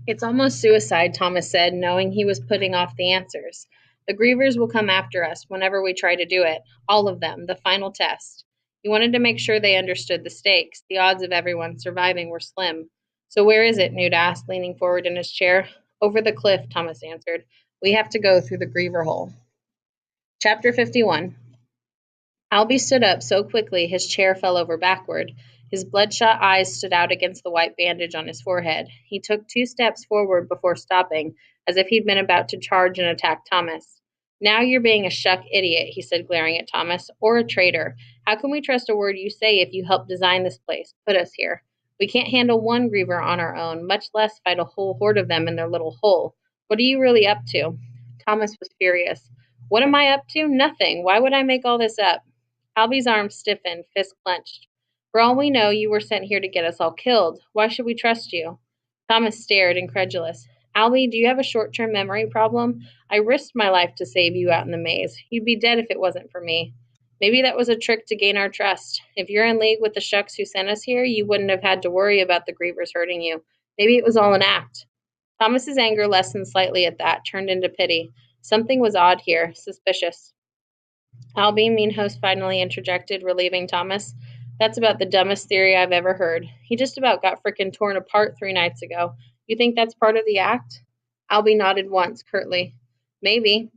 It's almost suicide, Thomas said, knowing he was putting off the answers. The grievers will come after us whenever we try to do it. All of them, the final test. He wanted to make sure they understood the stakes. The odds of everyone surviving were slim. So where is it? Newt asked, leaning forward in his chair. Over the cliff, Thomas answered. We have to go through the griever hole. Chapter 51. Albie stood up so quickly his chair fell over backward. His bloodshot eyes stood out against the white bandage on his forehead. He took 2 steps forward before stopping, as if he'd been about to charge and attack Thomas. Now you're being a shuck idiot, he said, glaring at Thomas, or a traitor. How can we trust a word you say if you helped design this place, put us here? We can't handle one griever on our own, much less fight a whole horde of them in their little hole. What are you really up to? Thomas was furious. What am I up to? Nothing. Why would I make all this up? Albie's arms stiffened, fist clenched. For all we know, you were sent here to get us all killed. Why should we trust you? Thomas stared, incredulous. Albie, do you have a short-term memory problem? I risked my life to save you out in the maze. You'd be dead if it wasn't for me. Maybe that was a trick to gain our trust. If you're in league with the shucks who sent us here, you wouldn't have had to worry about the grievers hurting you. Maybe it was all an act. Thomas's anger lessened slightly at that, turned into pity. Something was odd here, suspicious. Albie, Minhos finally interjected, relieving Thomas. That's about the dumbest theory I've ever heard. He just about got frickin' torn apart 3 nights ago. You think that's part of the act? Albie nodded once, curtly. Maybe.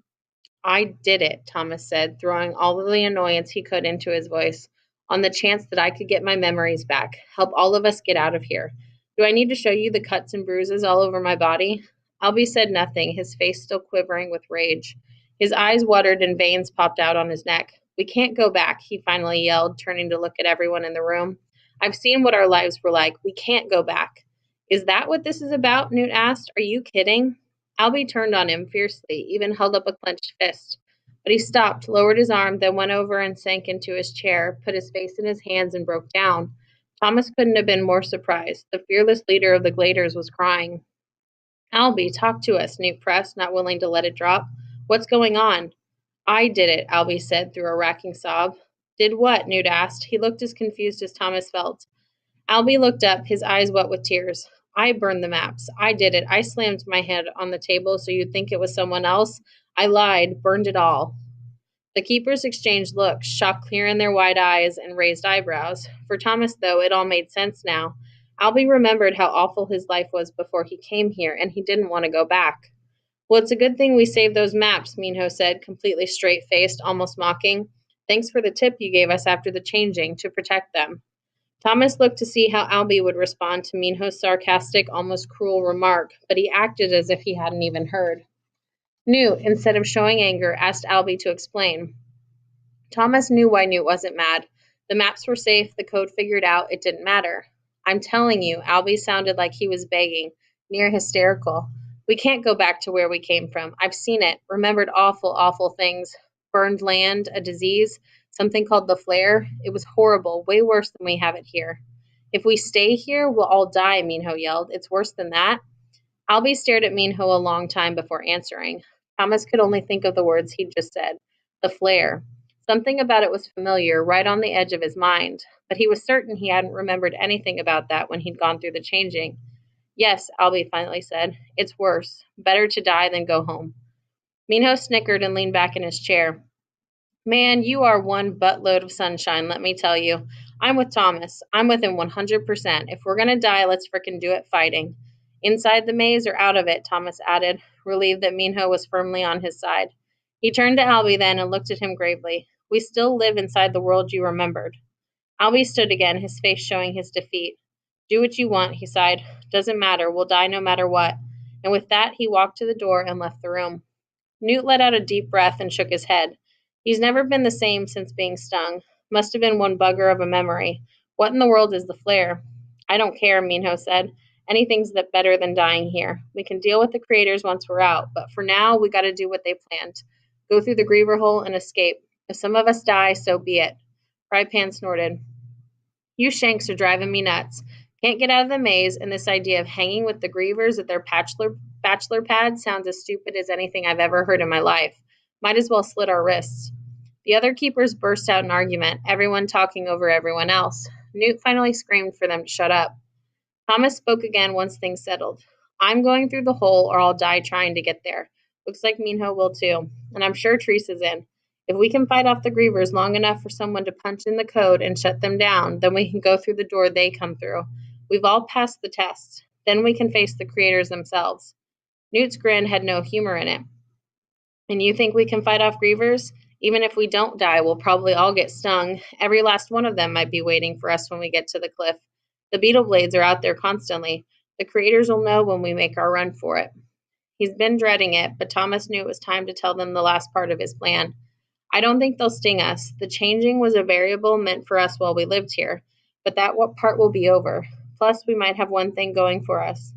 I did it, Thomas said, throwing all of the annoyance he could into his voice, on the chance that I could get my memories back, help all of us get out of here. Do I need to show you the cuts and bruises all over my body? Albie said nothing, his face still quivering with rage. His eyes watered and veins popped out on his neck. We can't go back, he finally yelled, turning to look at everyone in the room. I've seen what our lives were like. We can't go back. Is that what this is about? Newt asked. Are you kidding? Albie turned on him fiercely, even held up a clenched fist. But he stopped, lowered his arm, then went over and sank into his chair, put his face in his hands, and broke down. Thomas couldn't have been more surprised. The fearless leader of the Gladers was crying. Albie, talk to us, Newt pressed, not willing to let it drop. What's going on? I did it, Albie said through a racking sob. Did what? Newt asked. He looked as confused as Thomas felt. Albie looked up, his eyes wet with tears. I burned the maps. I did it. I slammed my head on the table so you'd think it was someone else. I lied, burned it all. The keepers exchanged looks, shock clear in their wide eyes and raised eyebrows. For Thomas, though, it all made sense now. Albie remembered how awful his life was before he came here, and he didn't want to go back. Well, it's a good thing we saved those maps, Minho said, completely straight-faced, almost mocking. Thanks for the tip you gave us after the changing, to protect them. Thomas looked to see how Albie would respond to Minho's sarcastic, almost cruel remark, but he acted as if he hadn't even heard. Newt, instead of showing anger, asked Albie to explain. Thomas knew why Newt wasn't mad. The maps were safe, the code figured out, it didn't matter. I'm telling you, Albie sounded like he was begging, near hysterical. We can't go back to where we came from. I've seen it, remembered awful, awful things. Burned land, a disease, something called the flare. It was horrible, way worse than we have it here. If we stay here, we'll all die, Minho yelled. It's worse than that. Albie stared at Minho a long time before answering. Thomas could only think of the words he'd just said. The flare. Something about it was familiar, right on the edge of his mind, but he was certain he hadn't remembered anything about that when he'd gone through the changing. Yes, Albie finally said. It's worse. Better to die than go home. Minho snickered and leaned back in his chair. Man, you are one buttload of sunshine, let me tell you. I'm with Thomas. I'm with him 100%. If we're gonna die, let's frickin' do it fighting. Inside the maze or out of it, Thomas added, relieved that Minho was firmly on his side. He turned to Albie then and looked at him gravely. We still live inside the world you remembered. Albie stood again, his face showing his defeat. Do what you want, he sighed. Doesn't matter, we'll die no matter what. And with that, he walked to the door and left the room. Newt let out a deep breath and shook his head. He's never been the same since being stung. Must have been one bugger of a memory. What in the world is the flare? I don't care, Minho said. Anything's better than dying here. We can deal with the creators once we're out, but for now, we gotta do what they planned. Go through the griever hole and escape. If some of us die, so be it. Frypan snorted. You shanks are driving me nuts. Can't get out of the maze, and this idea of hanging with the grievers at their bachelor pad sounds as stupid as anything I've ever heard in my life. Might as well slit our wrists. The other keepers burst out in argument, everyone talking over everyone else. Newt finally screamed for them to shut up. Thomas spoke again once things settled. I'm going through the hole or I'll die trying to get there. Looks like Minho will too. And I'm sure Teresa's in. If we can fight off the grievers long enough for someone to punch in the code and shut them down, then we can go through the door they come through. We've all passed the test. Then we can face the creators themselves. Newt's grin had no humor in it. And you think we can fight off grievers? Even if we don't die, we'll probably all get stung. Every last one of them might be waiting for us when we get to the cliff. The beetle blades are out there constantly. The creators will know when we make our run for it. He's been dreading it, but Thomas knew it was time to tell them the last part of his plan. I don't think they'll sting us. The changing was a variable meant for us while we lived here, but that part will be over. Plus, we might have one thing going for us.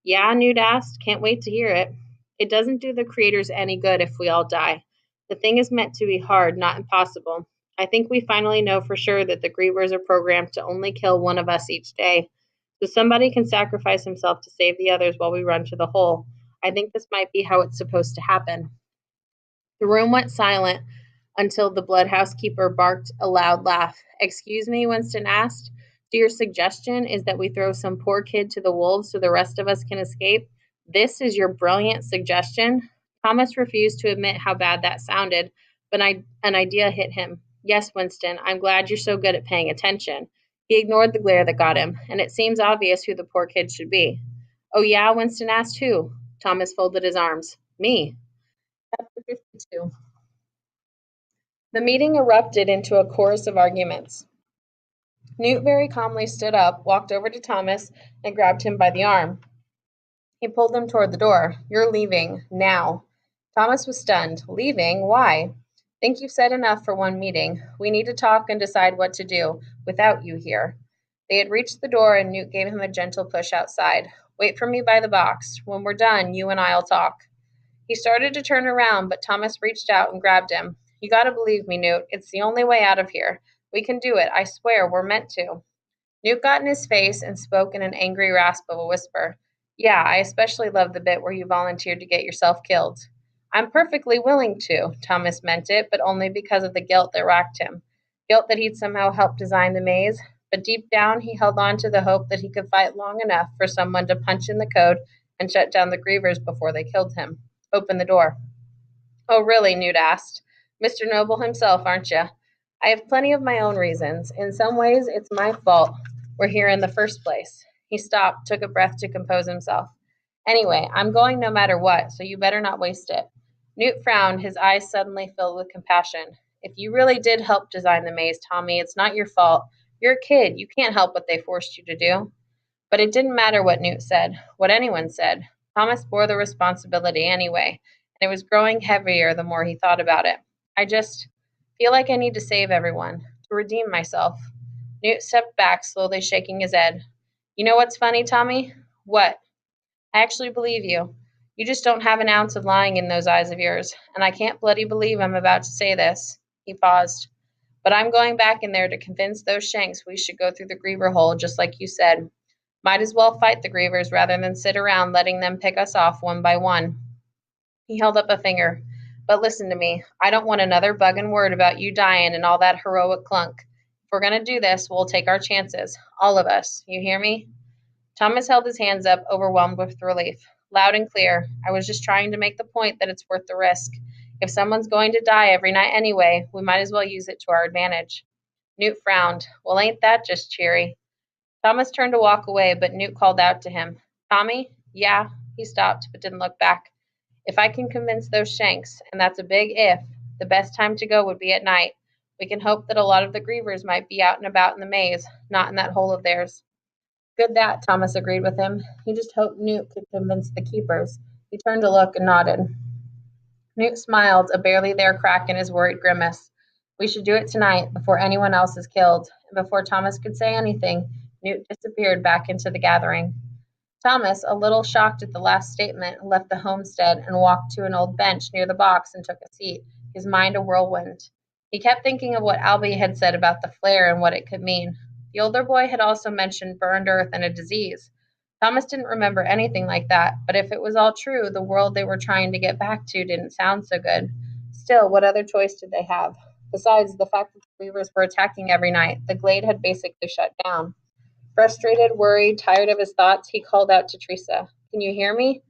Yeah, Newt asked. Can't wait to hear it. It doesn't do the creators any good if we all die. The thing is meant to be hard, not impossible. I think we finally know for sure that the grievers are programmed to only kill one of us each day. So somebody can sacrifice himself to save the others while we run to the hole. I think this might be how it's supposed to happen. The room went silent until the blood housekeeper barked a loud laugh. Excuse me, Winston asked. So your suggestion is that we throw some poor kid to the wolves so the rest of us can escape? This is your brilliant suggestion? Thomas refused to admit how bad that sounded, but an idea hit him. Yes, Winston, I'm glad you're so good at paying attention. He ignored the glare that got him, and it seems obvious who the poor kid should be. Oh, yeah? Winston asked. Who? Thomas folded his arms. Me. Chapter 52. The meeting erupted into a chorus of arguments. Newt very calmly stood up, walked over to Thomas, and grabbed him by the arm. He pulled him toward the door. You're leaving. Now. Thomas was stunned. Leaving? Why? Think you've said enough for one meeting. We need to talk and decide what to do, without you here. They had reached the door, and Newt gave him a gentle push outside. Wait for me by the box. When we're done, you and I'll talk. He started to turn around, but Thomas reached out and grabbed him. You gotta believe me, Newt. It's the only way out of here. We can do it. I swear, we're meant to. Newt got in his face and spoke in an angry rasp of a whisper. Yeah, I especially love the bit where you volunteered to get yourself killed. I'm perfectly willing to. Thomas meant it, but only because of the guilt that racked him. Guilt that he'd somehow helped design the maze, but deep down he held on to the hope that he could fight long enough for someone to punch in the code and shut down the grievers before they killed him. Open the door. Oh, really? Newt asked. Mr. Noble himself, aren't you? I have plenty of my own reasons. In some ways, it's my fault we're here in the first place. He stopped, took a breath to compose himself. Anyway, I'm going no matter what, so you better not waste it. Newt frowned, his eyes suddenly filled with compassion. If you really did help design the maze, Tommy, it's not your fault. You're a kid. You can't help what they forced you to do. But it didn't matter what Newt said, what anyone said. Thomas bore the responsibility anyway, and it was growing heavier the more he thought about it. I just feel like I need to save everyone, to redeem myself. Newt stepped back, slowly shaking his head. You know what's funny, Tommy? What? I actually believe you. You just don't have an ounce of lying in those eyes of yours, and I can't bloody believe I'm about to say this. He paused. But I'm going back in there to convince those shanks we should go through the griever hole, just like you said. Might as well fight the grievers rather than sit around letting them pick us off one by one. He held up a finger. But listen to me. I don't want another buggin' word about you dying and all that heroic clunk. If we're going to do this, we'll take our chances. All of us. You hear me? Thomas held his hands up, overwhelmed with relief. Loud and clear. I was just trying to make the point that it's worth the risk. If someone's going to die every night anyway, we might as well use it to our advantage. Newt frowned. Well, ain't that just cheery? Thomas turned to walk away, but Newt called out to him. Tommy? Yeah. He stopped, but didn't look back. If I can convince those shanks, and that's a big if, the best time to go would be at night. We can hope that a lot of the grievers might be out and about in the maze, not in that hole of theirs. Good that, Thomas agreed with him. He just hoped Newt could convince the keepers. He turned to look and nodded. Newt smiled, a barely there crack in his worried grimace. We should do it tonight, before anyone else is killed. And before Thomas could say anything, Newt disappeared back into the gathering. Thomas, a little shocked at the last statement, left the homestead and walked to an old bench near the box and took a seat, his mind a whirlwind. He kept thinking of what Albie had said about the flare and what it could mean. The older boy had also mentioned burned earth and a disease. Thomas didn't remember anything like that, but if it was all true, the world they were trying to get back to didn't sound so good. Still, what other choice did they have? Besides the fact that the Weavers were attacking every night, the glade had basically shut down. Frustrated, worried, tired of his thoughts, he called out to Teresa. Can you hear me?